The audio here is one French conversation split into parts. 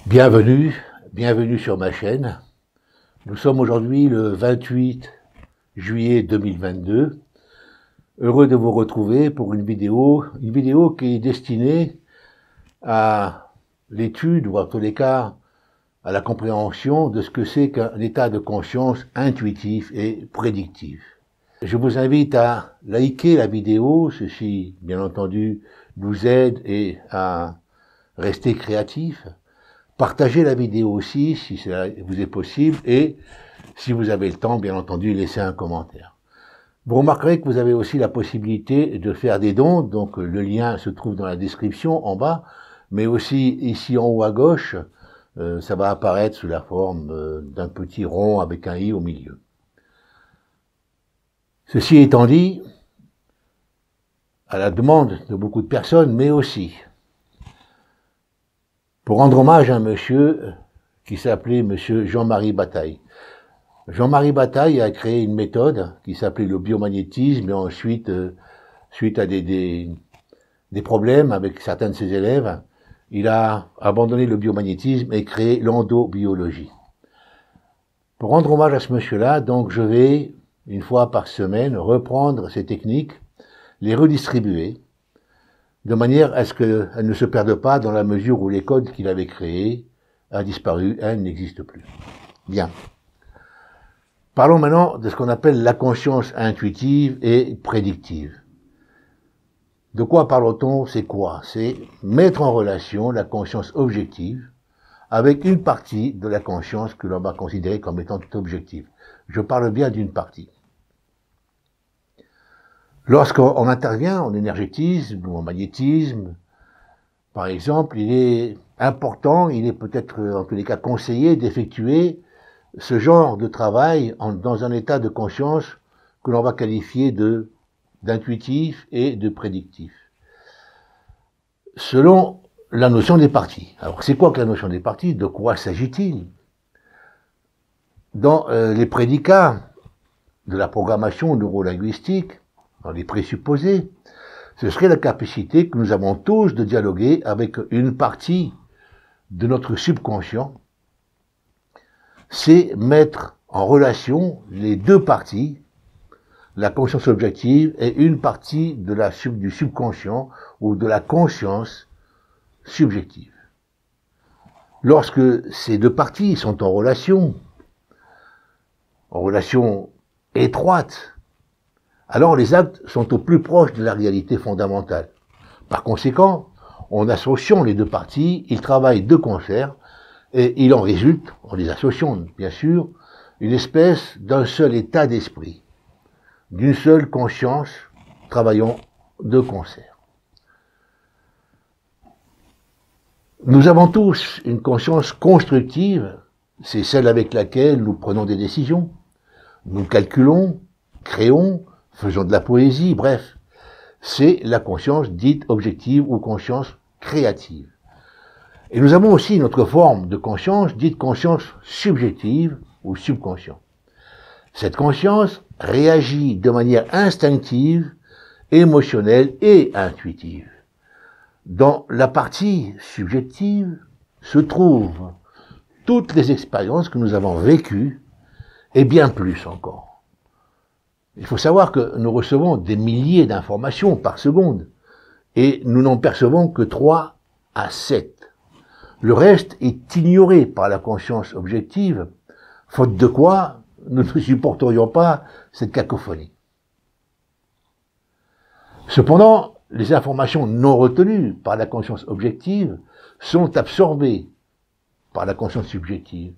Bienvenue sur ma chaîne. Nous sommes aujourd'hui le 28 juillet 2022. Heureux de vous retrouver pour une vidéo qui est destinée à l'étude, ou en tous les cas à la compréhension de ce que c'est qu'un état de conscience intuitif et prédictif. Je vous invite à liker la vidéo, ceci bien entendu nous aide et à rester créatif. Partagez la vidéo aussi, si cela vous est possible, et si vous avez le temps, bien entendu, laissez un commentaire. Vous remarquerez que vous avez aussi la possibilité de faire des dons, donc le lien se trouve dans la description en bas, mais aussi ici en haut à gauche, ça va apparaître sous la forme d'un petit rond avec un i au milieu. Ceci étant dit, à la demande de beaucoup de personnes, mais aussi pour rendre hommage à un monsieur qui s'appelait monsieur Jean-Marie Bataille. Jean-Marie Bataille a créé une méthode qui s'appelait le biomagnétisme, et ensuite, suite à des problèmes avec certains de ses élèves, il a abandonné le biomagnétisme et créé l'endobiologie. Pour rendre hommage à ce monsieur-là, donc je vais, une fois par semaine, reprendre ces techniques, les redistribuer, de manière à ce qu'elles ne se perdent pas dans la mesure où les codes qu'il avait créés a disparu, elles n'existent plus. Bien. Parlons maintenant de ce qu'on appelle la conscience intuitive et prédictive. De quoi parle-t-on? C'est quoi? C'est mettre en relation la conscience objective avec une partie de la conscience que l'on va considérer comme étant objective. Je parle bien d'une partie. Lorsqu'on intervient en énergétisme ou en magnétisme, par exemple, il est important, il est peut-être en tous les cas conseillé d'effectuer ce genre de travail dans un état de conscience que l'on va qualifier d'intuitif et de prédictif. Selon la notion des parties. Alors c'est quoi que la notion des parties? De quoi s'agit-il? Dans les prédicats de la programmation neurolinguistique, dans les présupposés, ce serait la capacité que nous avons tous de dialoguer avec une partie de notre subconscient. C'est mettre en relation les deux parties, la conscience objective et une partie du subconscient ou de la conscience subjective. Lorsque ces deux parties sont en relation étroite, alors les actes sont au plus proche de la réalité fondamentale. Par conséquent, en associant les deux parties, ils travaillent de concert, et il en résulte, en les associant bien sûr, une espèce d'un seul état d'esprit, d'une seule conscience travaillant de concert. Nous avons tous une conscience constructive, c'est celle avec laquelle nous prenons des décisions, nous calculons, créons, faisons de la poésie, bref, c'est la conscience dite objective ou conscience créative. Et nous avons aussi une autre forme de conscience dite conscience subjective ou subconscient. Cette conscience réagit de manière instinctive, émotionnelle et intuitive. Dans la partie subjective se trouvent toutes les expériences que nous avons vécues et bien plus encore. Il faut savoir que nous recevons des milliers d'informations par seconde et nous n'en percevons que 3 à 7. Le reste est ignoré par la conscience objective, faute de quoi nous ne supporterions pas cette cacophonie. Cependant, les informations non retenues par la conscience objective sont absorbées par la conscience subjective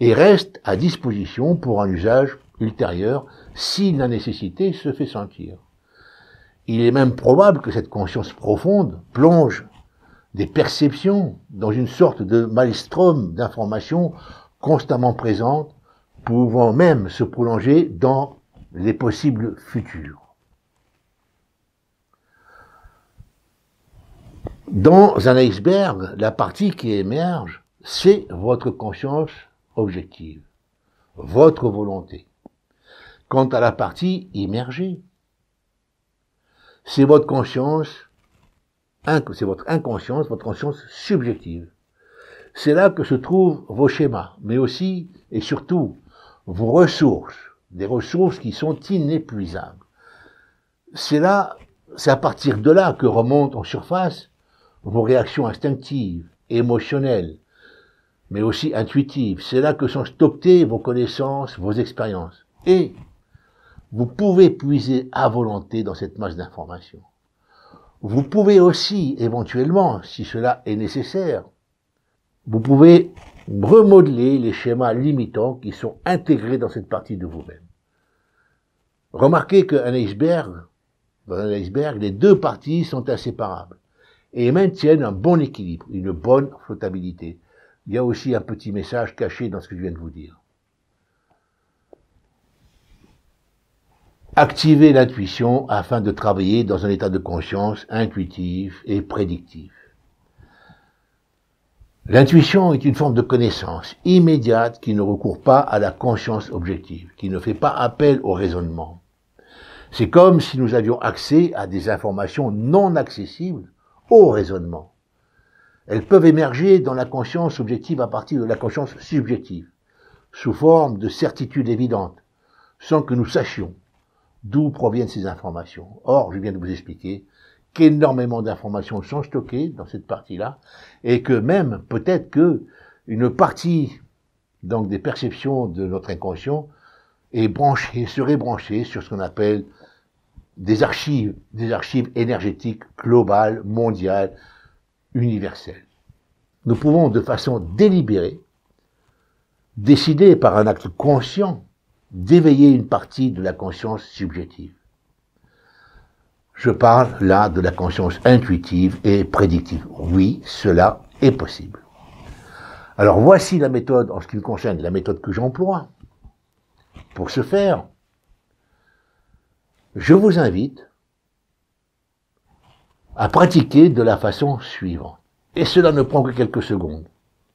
et restent à disposition pour un usage ultérieur si la nécessité se fait sentir. Il est même probable que cette conscience profonde plonge des perceptions dans une sorte de maelstrom d'informations constamment présentes, pouvant même se prolonger dans les possibles futurs. Dans un iceberg, la partie qui émerge, c'est votre conscience objective, votre volonté. Quant à la partie immergée, c'est votre conscience, c'est votre inconscience, votre conscience subjective. C'est là que se trouvent vos schémas, mais aussi et surtout vos ressources, des ressources qui sont inépuisables. C'est à partir de là que remontent en surface vos réactions instinctives, émotionnelles, mais aussi intuitives. C'est là que sont stockées vos connaissances, vos expériences. Et vous pouvez puiser à volonté dans cette masse d'informations. Vous pouvez aussi, éventuellement, si cela est nécessaire, vous pouvez remodeler les schémas limitants qui sont intégrés dans cette partie de vous-même. Remarquez qu'un iceberg, dans un iceberg, les deux parties sont inséparables et maintiennent un bon équilibre, une bonne flottabilité. Il y a aussi un petit message caché dans ce que je viens de vous dire. Activez l'intuition afin de travailler dans un état de conscience intuitif et prédictif. L'intuition est une forme de connaissance immédiate qui ne recourt pas à la conscience objective, qui ne fait pas appel au raisonnement. C'est comme si nous avions accès à des informations non accessibles au raisonnement. Elles peuvent émerger dans la conscience objective à partir de la conscience subjective, sous forme de certitudes évidentes, sans que nous sachions d'où proviennent ces informations. Or, je viens de vous expliquer qu'énormément d'informations sont stockées dans cette partie-là, et que même, peut-être que une partie, donc, des perceptions de notre inconscient serait branchée sur ce qu'on appelle des archives énergétiques globales, mondiales, universelles. Nous pouvons, de façon délibérée, décider par un acte conscient d'éveiller une partie de la conscience subjective. Je parle là de la conscience intuitive et prédictive. Oui, cela est possible. Alors voici la méthode, en ce qui me concerne, la méthode que j'emploie. Pour ce faire, je vous invite à pratiquer de la façon suivante. Et cela ne prend que quelques secondes,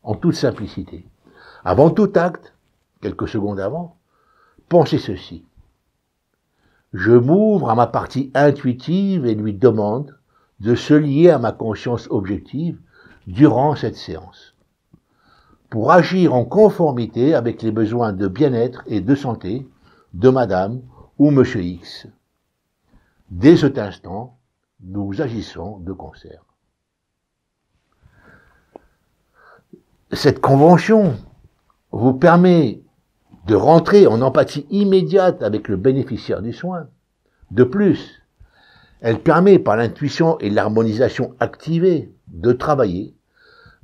en toute simplicité. Avant tout acte, quelques secondes avant, pensez ceci. Je m'ouvre à ma partie intuitive et lui demande de se lier à ma conscience objective durant cette séance, pour agir en conformité avec les besoins de bien-être et de santé de Madame ou Monsieur X. Dès cet instant, nous agissons de concert. Cette convention vous permet de rentrer en empathie immédiate avec le bénéficiaire du soin. De plus, elle permet par l'intuition et l'harmonisation activée de travailler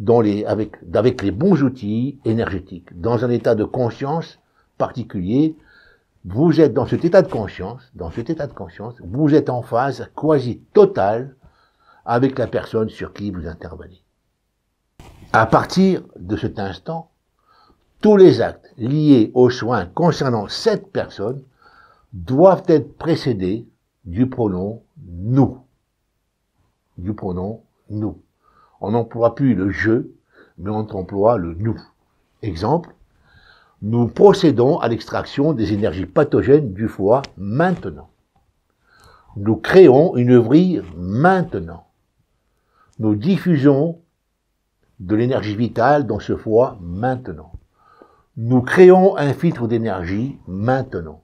avec les bons outils énergétiques, dans un état de conscience particulier. Vous êtes dans cet état de conscience, vous êtes en phase quasi totale avec la personne sur qui vous intervenez. À partir de cet instant, tous les actes liés aux soins concernant cette personne doivent être précédés du pronom « nous ». Du pronom « nous ». On n'emploie plus le « je », mais on emploie le « nous ». Exemple, nous procédons à l'extraction des énergies pathogènes du foie maintenant. Nous créons une vrille maintenant. Nous diffusons de l'énergie vitale dans ce foie maintenant. Nous créons un filtre d'énergie maintenant.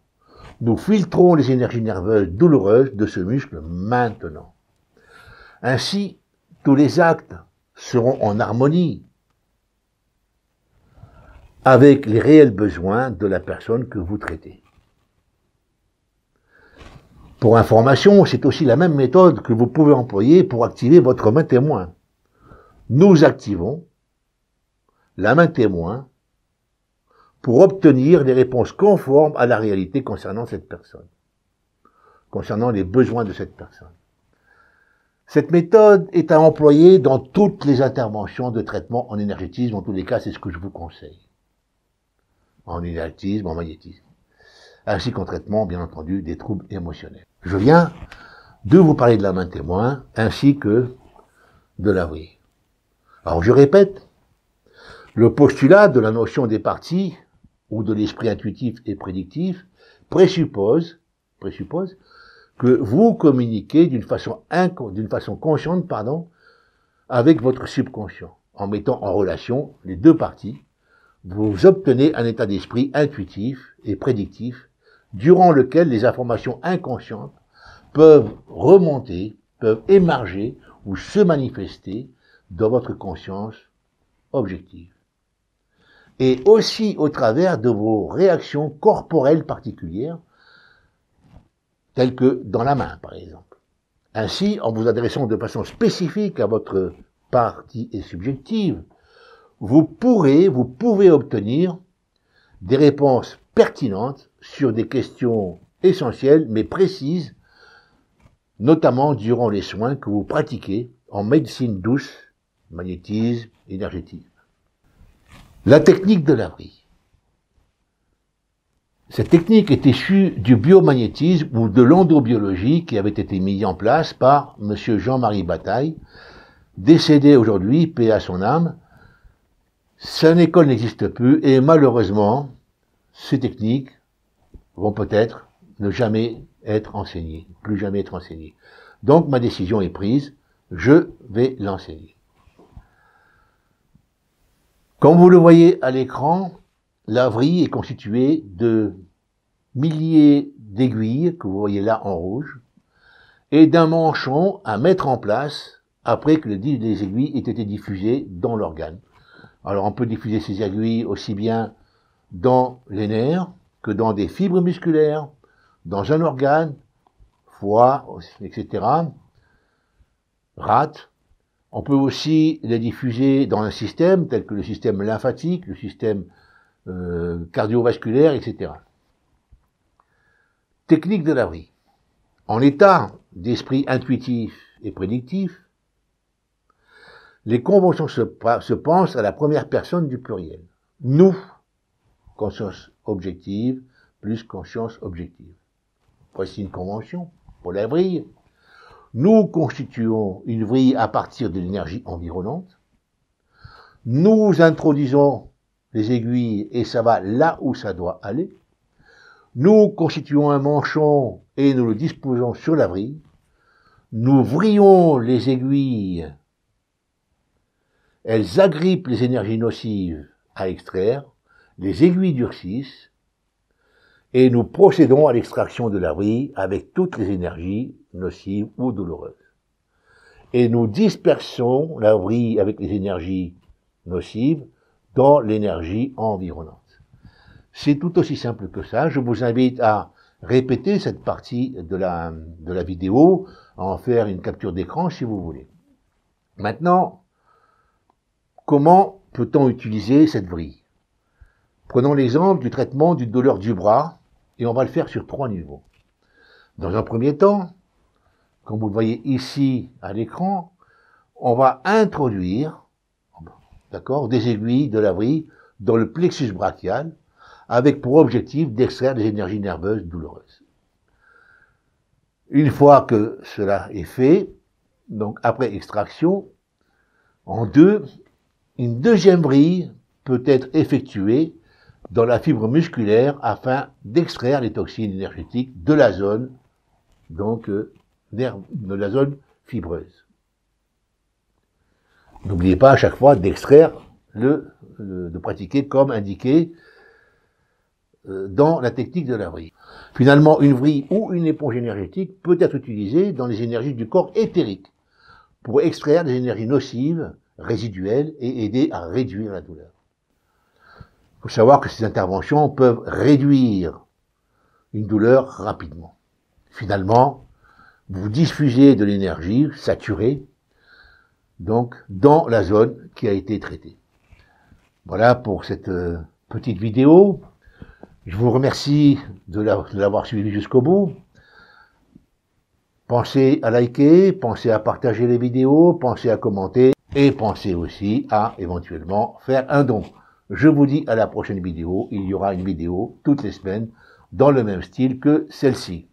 Nous filtrons les énergies nerveuses douloureuses de ce muscle maintenant. Ainsi, tous les actes seront en harmonie avec les réels besoins de la personne que vous traitez. Pour information, c'est aussi la même méthode que vous pouvez employer pour activer votre main témoin. Nous activons la main témoin pour obtenir des réponses conformes à la réalité concernant cette personne, concernant les besoins de cette personne. Cette méthode est à employer dans toutes les interventions de traitement en énergétisme. En tous les cas, c'est ce que je vous conseille. En énergétisme, en magnétisme. Ainsi qu'en traitement, bien entendu, des troubles émotionnels. Je viens de vous parler de la main témoin, ainsi que de la vrille. Alors, je répète, le postulat de la notion des parties, ou de l'esprit intuitif et prédictif, présuppose que vous communiquez d'une façon consciente, avec votre subconscient. en mettant en relation les deux parties, vous obtenez un état d'esprit intuitif et prédictif durant lequel les informations inconscientes peuvent remonter, peuvent émerger ou se manifester dans votre conscience objective. Et aussi au travers de vos réactions corporelles particulières, telles que dans la main, par exemple. Ainsi, en vous adressant de façon spécifique à votre partie subjective, vous pouvez obtenir des réponses pertinentes sur des questions essentielles mais précises, notamment durant les soins que vous pratiquez en médecine douce, magnétisme, énergétique. La technique de l'abri. Cette technique est issue du biomagnétisme ou de l'endobiologie qui avait été mis en place par M. Jean-Marie Bataille, décédé aujourd'hui, paix à son âme. Son école n'existe plus et malheureusement, ces techniques vont peut-être ne jamais être enseignées, plus jamais être enseignées. Donc ma décision est prise, je vais l'enseigner. Comme vous le voyez à l'écran, la vrille est constituée de milliers d'aiguilles, que vous voyez là en rouge, et d'un manchon à mettre en place après que les aiguilles aient été diffusées dans l'organe. Alors on peut diffuser ces aiguilles aussi bien dans les nerfs que dans des fibres musculaires, dans un organe, foie, etc., rate. On peut aussi les diffuser dans un système tel que le système lymphatique, le système cardiovasculaire, etc. Technique de l'abri. En état d'esprit intuitif et prédictif, les conventions se pensent à la première personne du pluriel. Nous, conscience objective, plus conscience objective. Voici une convention pour la vrille. Nous constituons une vrille à partir de l'énergie environnante. Nous introduisons les aiguilles et ça va là où ça doit aller. Nous constituons un manchon et nous le disposons sur la vrille. Nous vrillons les aiguilles. Elles agrippent les énergies nocives à extraire. Les aiguilles durcissent. Et nous procédons à l'extraction de la vrille avec toutes les énergies nocives ou douloureuses. Et nous dispersons la vrille avec les énergies nocives dans l'énergie environnante. C'est tout aussi simple que ça. Je vous invite à répéter cette partie de la vidéo, à en faire une capture d'écran si vous voulez. Maintenant, comment peut-on utiliser cette vrille? Prenons l'exemple du traitement d'une douleur du bras, et on va le faire sur 3 niveaux. Dans un premier temps, comme vous le voyez ici à l'écran, on va introduire, d'accord, des aiguilles de la vrille dans le plexus brachial, avec pour objectif d'extraire des énergies nerveuses douloureuses. Une fois que cela est fait, donc après extraction, une deuxième vrille peut être effectuée dans la fibre musculaire afin d'extraire les toxines énergétiques de la zone, donc de la zone fibreuse. N'oubliez pas à chaque fois d'extraire, de pratiquer comme indiqué dans la technique de la vrille. Finalement, une vrille ou une éponge énergétique peut être utilisée dans les énergies du corps éthérique pour extraire des énergies nocives, résiduelles et aider à réduire la douleur. Il faut savoir que ces interventions peuvent réduire une douleur rapidement. Finalement, vous diffusez de l'énergie saturée, donc, dans la zone qui a été traitée. Voilà pour cette petite vidéo. Je vous remercie de l'avoir suivi jusqu'au bout. Pensez à liker, pensez à partager les vidéos, pensez à commenter et pensez aussi à éventuellement faire un don. Je vous dis à la prochaine vidéo. Il y aura une vidéo toutes les semaines dans le même style que celle-ci.